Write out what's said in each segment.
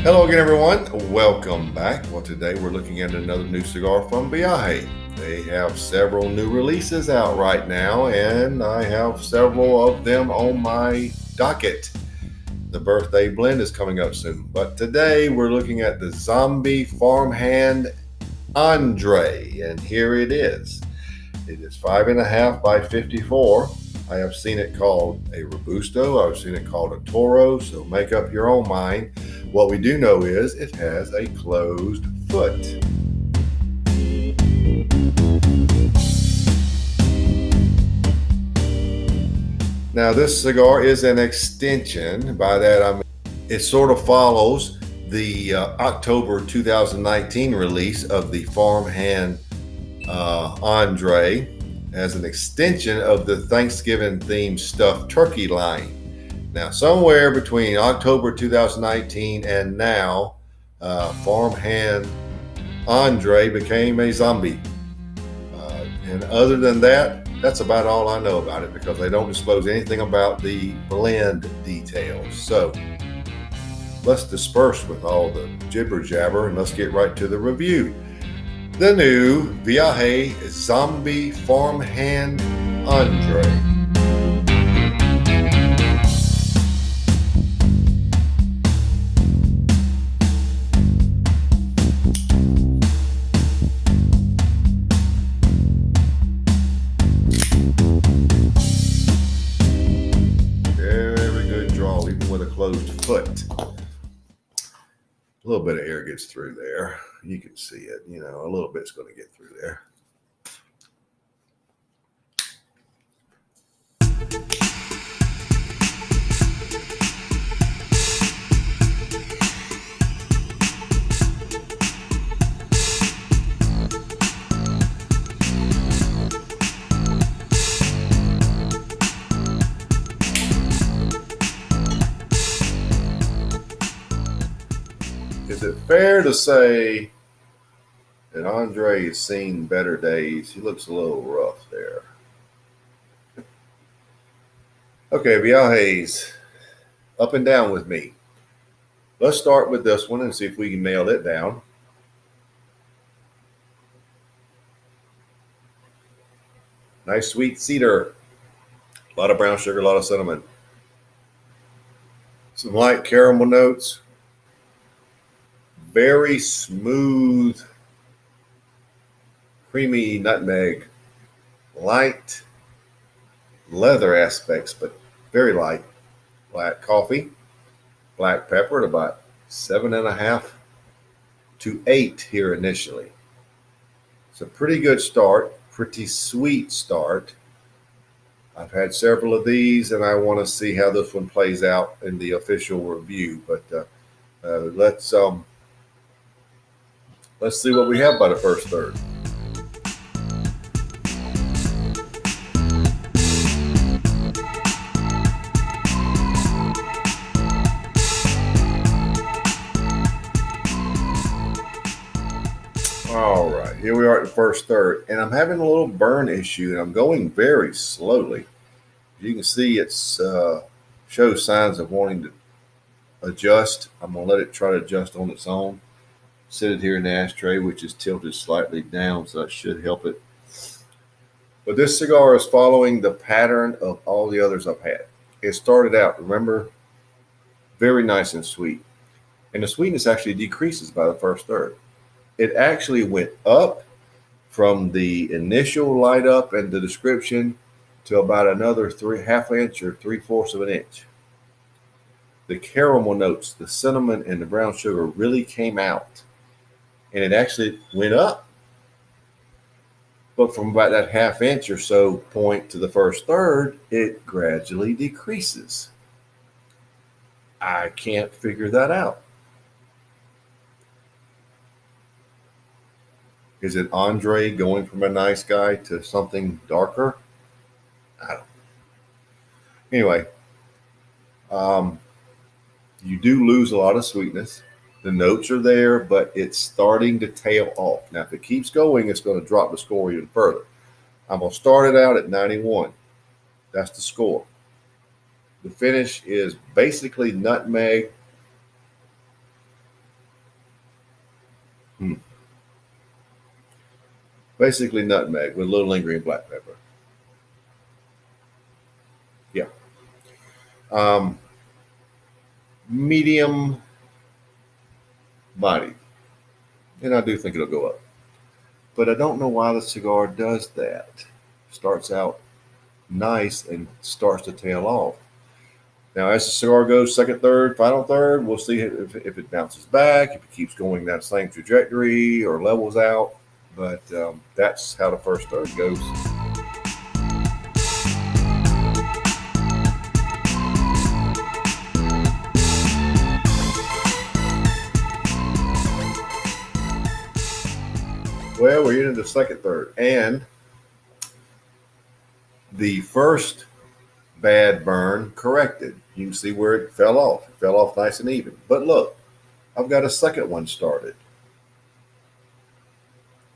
Hello again, everyone. Welcome back. Well, today we're looking at another new cigar from Viaje. They have several new releases out right now, and I have several of them on my docket. The birthday blend is coming up soon, but today we're looking at the Zombie Farmhand Andre, and here it is. It is 5.5 by 54. I have seen it called a Robusto. I've seen it called a Toro, so make up your own mind. What we do know is it has a closed foot. Now this cigar is an extension. By that I mean it sort of follows the October 2019 release of the Farmhead Andre as an extension of the Thanksgiving themed stuffed turkey line. Now, somewhere between October 2019 and now, Farmhead Andre became a zombie. And other than that, that's about all I know about it because they don't disclose anything about the blend details. So let's disperse with all the jibber jabber and let's get right to the review. The new Viaje Zombie Farmhand Andre. Very good draw, even with a closed foot. A little bit of air gets through there. You can see it, a little bit's going to get through there. Is it fair to say that Andre has seen better days? He looks a little rough there. Okay, Viajes, up and down with me. Let's start with this one and see if we can nail it down. Nice sweet cedar. A lot of brown sugar, a lot of cinnamon. Some light caramel notes. Very smooth, creamy nutmeg, light leather aspects, but very light. Black coffee, black pepper at about 7.5 to 8 here initially. It's a pretty good start, pretty sweet start. I've had several of these, and I want to see how this one plays out in the official review. But let's see what we have by the first third. All right, here we are at the first third, and I'm having a little burn issue, and I'm going very slowly. You can see it shows signs of wanting to adjust. I'm going to let it try to adjust on its own. Set it here in the ashtray, which is tilted slightly down, so that should help it. But this cigar is following the pattern of all the others I've had. It started out, remember, very nice and sweet. And the sweetness actually decreases by the first third. It actually went up from the initial light up and the description to about another 3/2 inch or 3/4 of an inch. the caramel notes, the cinnamon and the brown sugar really came out, and it actually went up. But from about that half inch or so point to the first third, it gradually decreases. I can't figure that out. Is it Andre going from a nice guy to something darker? I don't know. Anyway, you do lose a lot of sweetness. The notes are there, but it's starting to tail off. Now, if it keeps going, it's going to drop the score even further. I'm going to start it out at 91. That's the score. The finish is basically nutmeg. Basically nutmeg with a little lingering black pepper. Yeah. Medium body. And I do think it'll go up. But I don't know why the cigar does that. Starts out nice and starts to tail off. Now, as the cigar goes second, third, final third, we'll see if it bounces back, if it keeps going that same trajectory or levels out. But that's how the first third goes. Well, we're into the second third, and the first bad burn corrected. You can see where it fell off. It fell off nice and even. But look, I've got a second one started.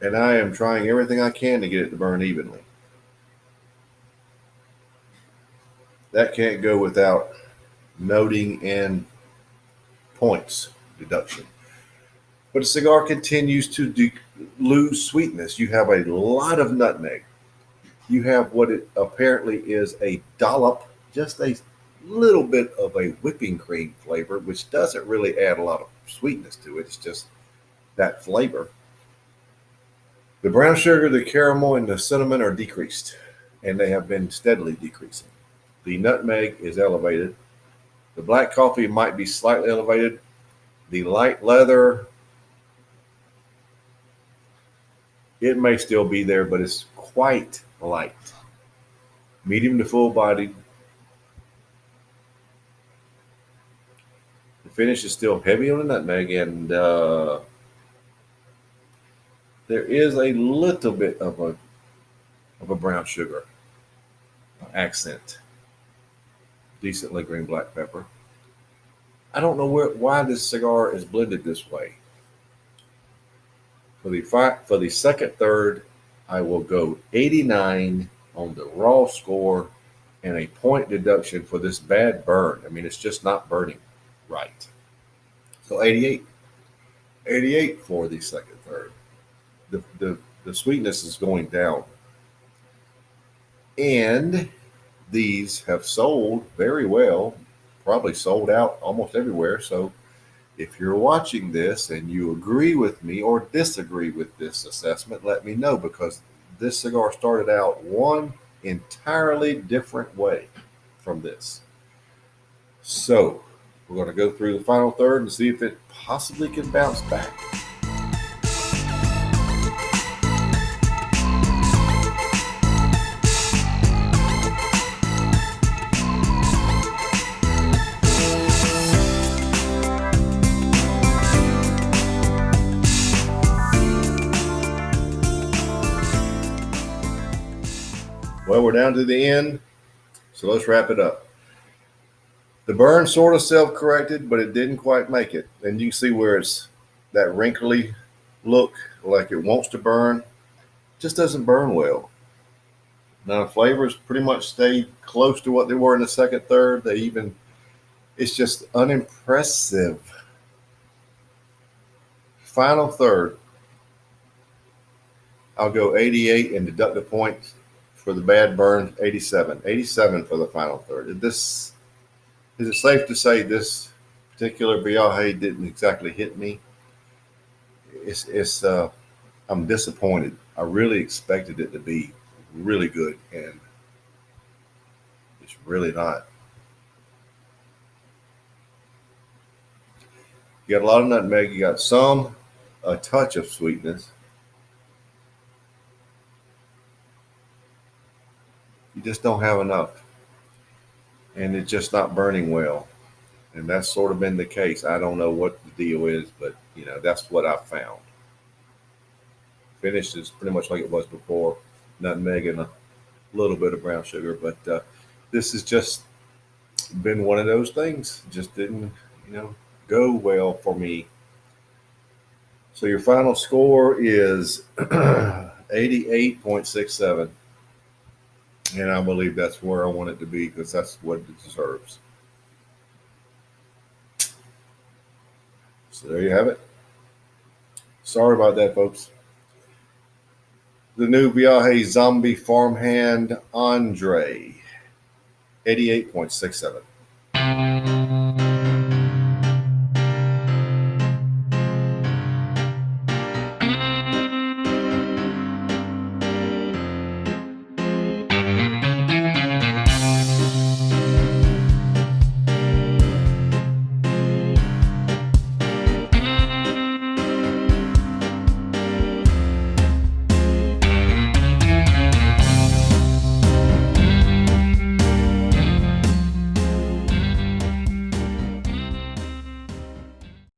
And I am trying everything I can to get it to burn evenly. That can't go without noting and points deduction. But the cigar continues to lose sweetness. You have a lot of nutmeg. You have what it apparently is a dollop, just a little bit of a whipping cream flavor, which doesn't really add a lot of sweetness to it. It's just that flavor. The brown sugar, the caramel, and the cinnamon are decreased, and they have been steadily decreasing. The nutmeg is elevated. The black coffee might be slightly elevated. The light leather, it may still be there, but it's quite light. Medium to full bodied. The finish is still heavy on the nutmeg, and there is a little bit of a brown sugar accent. Decently green black pepper. I don't know why this cigar is blended this way. For the second third, I will go 89 on the raw score and a point deduction for this bad burn. I mean, it's just not burning right. So 88. 88 for the second third. The sweetness is going down. And these have sold very well, probably sold out almost everywhere. So if you're watching this and you agree with me or disagree with this assessment, let me know, because this cigar started out one entirely different way from this. So we're going to go through the final third and see if it possibly can bounce back. Well, we're down to the end, so let's wrap it up. The burn sort of self-corrected, but it didn't quite make it. And you can see where it's that wrinkly look, like it wants to burn. It just doesn't burn well. Now, the flavors pretty much stayed close to what they were in the second third. It's just unimpressive. Final third, I'll go 88 and deduct the points for the bad burn, 87. 87 for the final third. Is it safe to say this particular Viaje didn't exactly hit me? I'm disappointed. I really expected it to be really good, and it's really not. You got a lot of nutmeg. You got a touch of sweetness. You just don't have enough. And it's just not burning well. And that's sort of been the case. I don't know what the deal is, but that's what I found. Finish is pretty much like it was before, nutmeg and a little bit of brown sugar. But this has just been one of those things. Just didn't, go well for me. So your final score is 88.67. And I believe that's where I want it to be because that's what it deserves. So there you have it. Sorry about that, folks. The new Viaje Zombie Farmhand Andre, 88.67.